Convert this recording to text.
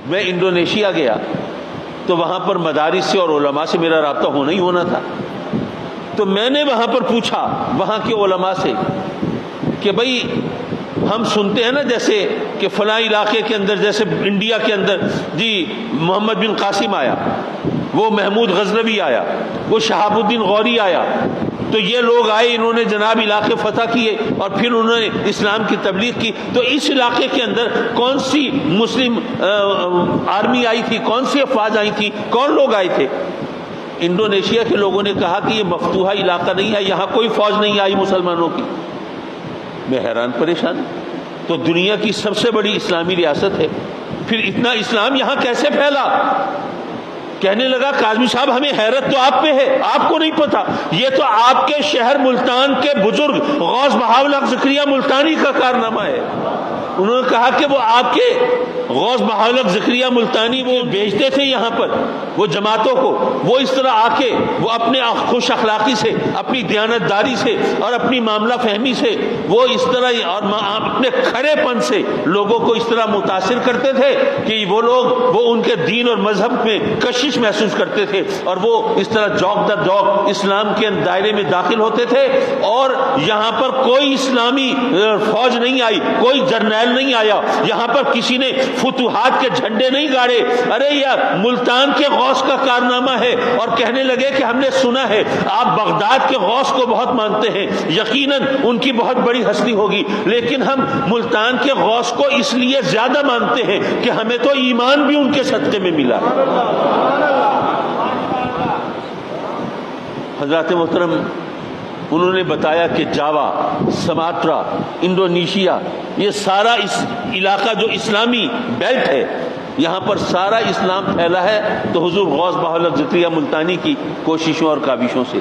میں انڈونیشیا گیا تو وہاں پر مدارس سے اور علماء سے میرا رابطہ ہونا ہی ہونا تھا. تو میں نے وہاں پر پوچھا وہاں کے علماء سے کہ بھئی ہم سنتے ہیں نا جیسے کہ فلاں علاقے کے اندر، جیسے انڈیا کے اندر جی محمد بن قاسم آیا، وہ محمود غزنوی آیا، وہ شہاب الدین غوری آیا، تو یہ لوگ آئے، انہوں نے جناب علاقے فتح کیے اور پھر انہوں نے اسلام کی تبلیغ کی. تو اس علاقے کے اندر کون سی مسلم آرمی آئی تھی، کون سی افواج آئی تھی، کون لوگ آئے تھے؟ انڈونیشیا کے لوگوں نے کہا کہ یہ مفتوحہ علاقہ نہیں ہے، یہاں کوئی فوج نہیں آئی مسلمانوں کی. میں حیران پریشان. تو دنیا کی سب سے بڑی اسلامی ریاست ہے، پھر اتنا اسلام یہاں کیسے پھیلا؟ کہنے لگا کاظمی صاحب ہمیں حیرت تو آپ پہ ہے، آپ کو نہیں پتا، یہ تو آپ کے شہر ملتان کے بزرگ غوث بہاءالحق زکریا ملتانی کا کارنامہ ہے. انہوں نے کہا کہ وہ آپ کے غوث بہاءالحق زکریا ملتانی وہ بھیجتے تھے یہاں پر وہ جماعتوں کو، وہ اس طرح آ کے وہ اپنے خوش اخلاقی سے، اپنی دیانتداری سے اور اپنی معاملہ فہمی سے وہ اس طرح اور اپنے کھڑے پن سے لوگوں کو اس طرح متاثر کرتے تھے کہ وہ لوگ وہ ان کے دین اور مذہب میں کشش محسوس کرتے تھے اور وہ اس طرح جوک در جوک اسلام کے دائرے میں داخل ہوتے تھے. اور یہاں پر کوئی اسلامی فوج نہیں آئی، کوئی جرنیل نہیں آیا، یہاں پر کسی نے فتوحات کے جھنڈے نہیں گاڑے. ارے یہ ملتان کے غوث کا کارنامہ ہے. اور کہنے لگے کہ ہم نے سنا ہے آپ بغداد کے غوث کو بہت مانتے ہیں، یقیناً ان کی بہت بڑی ہستی ہوگی، لیکن ہم ملتان کے غوث کو اس لیے زیادہ مانتے ہیں کہ ہمیں تو ایمان بھی ان کے صدقے میں ملا. حضرات محترم، انہوں نے بتایا کہ جاوا، سماترا، انڈونیشیا، یہ سارا اس علاقہ جو اسلامی بیلٹ ہے یہاں پر سارا اسلام پھیلا ہے تو حضور غوث بہاءالحق زکریا ملتانی کی کوششوں اور کاوشوں سے.